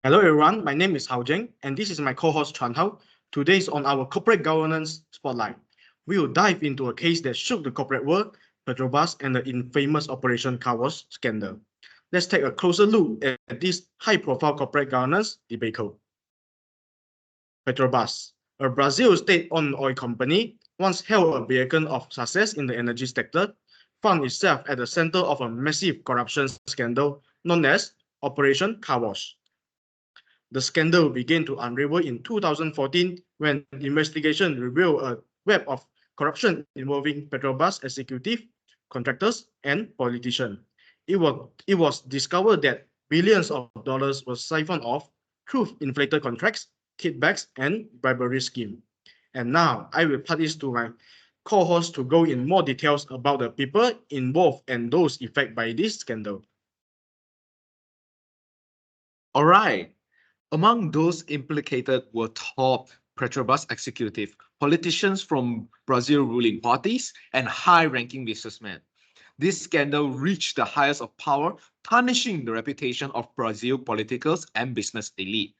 Hello everyone, my name is Jeng, and this is my co-host Chuan. Today is on our corporate governance spotlight. We will dive into a case that shook the corporate world, Petrobras and the infamous Operation Car Wash scandal. Let's take a closer look at this high-profile corporate governance debacle. Petrobras, a Brazil state-owned oil company, once held a beacon of success in the energy sector, found itself at the center of a massive corruption scandal known as Operation Car Wash. The scandal began to unravel in 2014 when investigation revealed a web of corruption involving Petrobras executive, contractors, and politicians. It was discovered that billions of dollars were siphoned off through inflated contracts, kickbacks, and bribery scheme. And now I will pass this to my co-host to go in more details about the people involved and those affected by this scandal. All right. Among those implicated were top Petrobras executive, politicians from Brazil ruling parties, and high-ranking businessmen. This scandal reached the highest of power, tarnishing the reputation of Brazil politicals and business elite.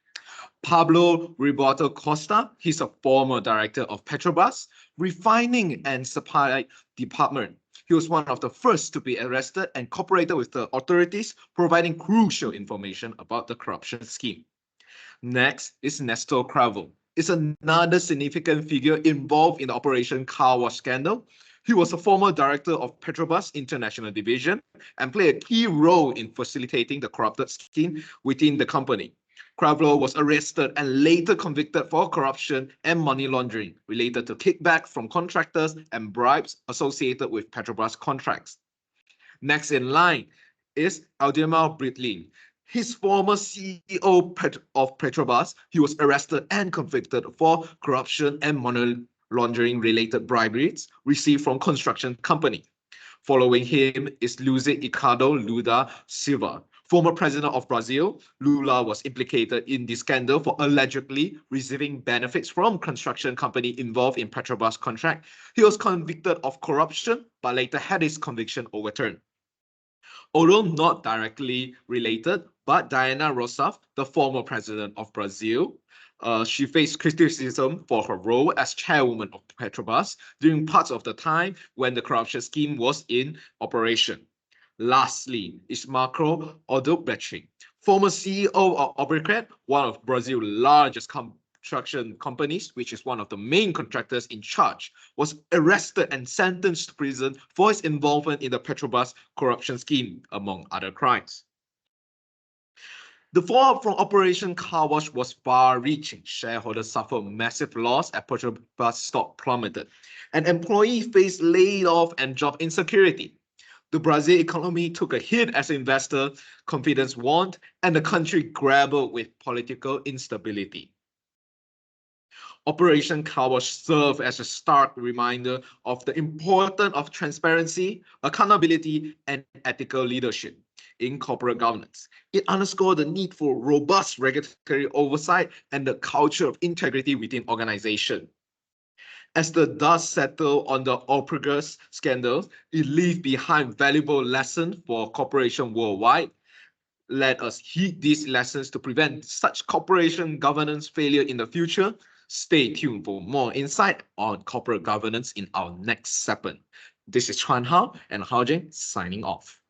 Pablo Ribarto Costa, he's a former director of Petrobras, refining and supply department. He was one of the first to be arrested and cooperated with the authorities, providing crucial information about the corruption scheme. Next is Nestor Cravel. Is another significant figure involved in the Operation Car Wash scandal. He was a former director of Petrobras International Division and played a key role in facilitating the corrupted scheme within the company. Cravel was arrested and later convicted for corruption and money laundering related to kickback from contractors and bribes associated with Petrobras contracts. Next in line is Aldemar Britlin. His former CEO of Petrobras, he was arrested and convicted for corruption and money laundering related briberies received from construction company. Following him is Luiz Ricardo Lula Silva. Former president of Brazil, Lula was implicated in the scandal for allegedly receiving benefits from construction company involved in Petrobras contract. He was convicted of corruption, but later had his conviction overturned. Although not directly related, but Diana Rousseff, the former president of Brazil, she faced criticism for her role as chairwoman of Petrobras during parts of the time when the corruption scheme was in operation. Lastly, is Marco Odobrecht, former CEO of Obricret, one of Brazil's largest construction companies, which is one of the main contractors in charge, was arrested and sentenced to prison for his involvement in the Petrobras corruption scheme, among other crimes. The fallout from Operation Car Wash was far-reaching. Shareholders suffered massive loss as Petrobras stock plummeted, and employees faced layoff and job insecurity. The Brazil economy took a hit as investor confidence waned, and the country grappled with political instability. Operation Car Wash served as a stark reminder of the importance of transparency, accountability, and ethical leadership in corporate governance. It underscored the need for robust regulatory oversight and the culture of integrity within organizations. As the dust settled on the Operas scandals, it left behind valuable lessons for corporations worldwide. Let us heed these lessons to prevent such corporation governance failure in the future. Stay tuned for more insight on corporate governance in our next segment. This is Chuan Hao and Hao Jeng signing off.